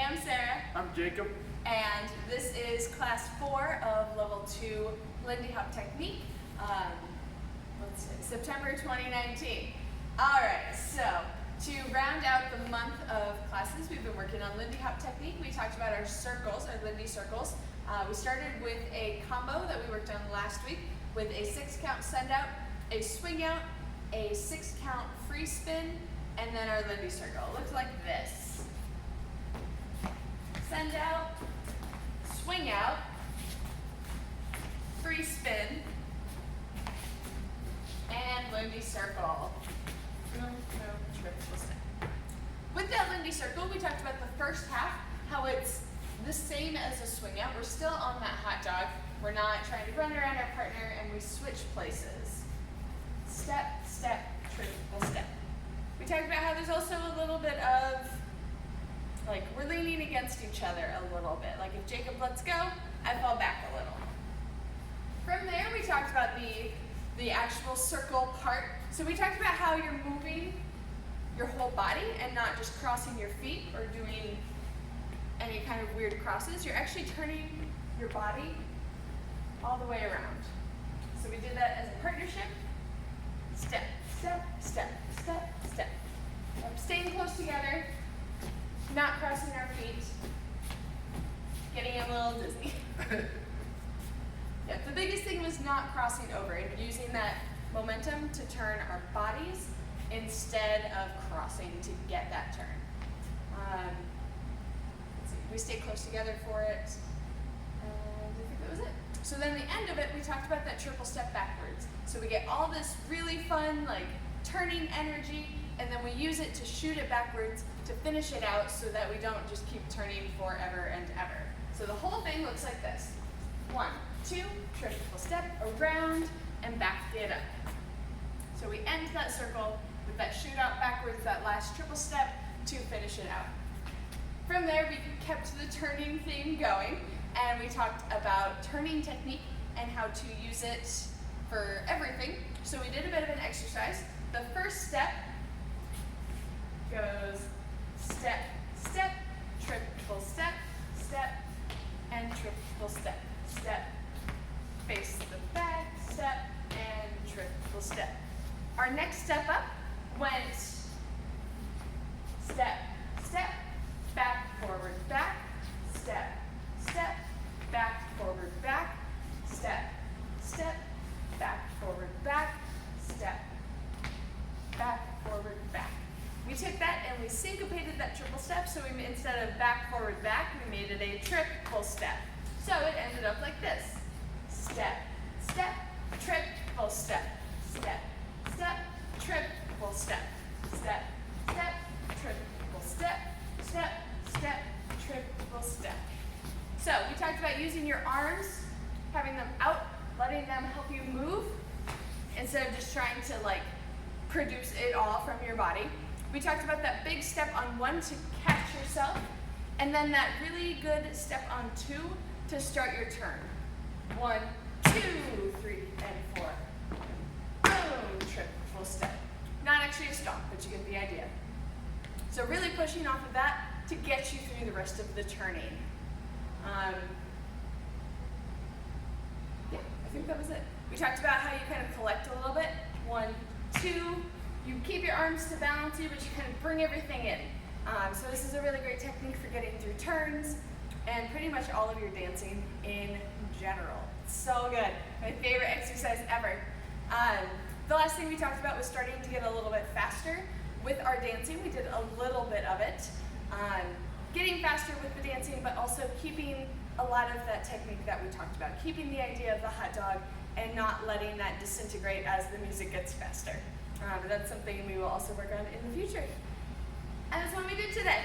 I'm Sarah. I'm Jacob. And this is class 4 of level 2 Lindy Hop Technique, September 2019. Alright, so to round out the month of classes, we've been working on Lindy Hop Technique. We talked about our circles, our Lindy circles. We started with a combo that we worked on last week with a 6-count send out, a swing out, a 6-count free spin, and then our Lindy circle. It looks like this. Send out, swing out, free spin, and Lindy circle. Triple step. With that Lindy circle, we talked about the first half, how it's the same as a swing out. We're still on that hot dog. We're not trying to run around our partner, and we switch places. Step, step, triple step. We talked about how there's also a little bit of, like, we're leaning against each other a little bit. Like if Jacob lets go, I fall back a little. From there, we talked about the actual circle part. So we talked about how you're moving your whole body and not just crossing your feet or doing any kind of weird crosses. You're actually turning your body all the way around. So we did that as a partnership. Step, step, step, step, step. Staying close together, not crossing our feet, getting a little dizzy. Yeah, the biggest thing was not crossing over and using that momentum to turn our bodies instead of crossing to get that turn. Let's see, we stayed close together for it. I think that was it. So then the end of it, we talked about that triple step backwards. So we get all this really fun, like, turning energy, and then we use it to shoot it backwards to finish it out so that we don't just keep turning forever and ever. So the whole thing looks like this. 1, 2, triple step, around, and back it up. So we end that circle with that shoot out backwards, that last triple step to finish it out. From there, we kept the turning theme going, and we talked about turning technique and how to use it for everything. So we did a bit of an exercise. The first step goes step, step, triple step, step, and triple step, step, face the back, step, and triple step. Our next step up went step, step, back, forward, back, step, step, back, forward, back, step, step, back, forward, back, step, back, forward, back. We took that and we syncopated that triple step, so we instead of back, forward, back, we made it a triple step. So it ended up like this. Step, step, triple step, step, step, triple step, step, step, triple step, step, step, triple step. So we talked about using your arms, having them out, letting them help you move, instead of just trying to, like, produce it all from your body. We talked about that big step on 1 to catch yourself, and then that really good step on 2 to start your turn. 1, 2, 3, and 4. Boom, triple step. Not actually a stomp, but you get the idea. So really pushing off of that to get you through the rest of the turning. Yeah, I think that was it. We talked about how you kind of collect a little bit. 1, 2, you keep your arms to balance you, but you kind of bring everything in. So this is a really great technique for getting through turns and pretty much all of your dancing in general. It's so good. My favorite exercise ever. The last thing we talked about was starting to get a little bit faster with our dancing. We did a little bit of it. Getting faster with the dancing, but also keeping a lot of that technique that we talked about. Keeping the idea of the hot dog and not letting that disintegrate as the music gets faster. But that's something we will also work on in the future. And that's what we did today.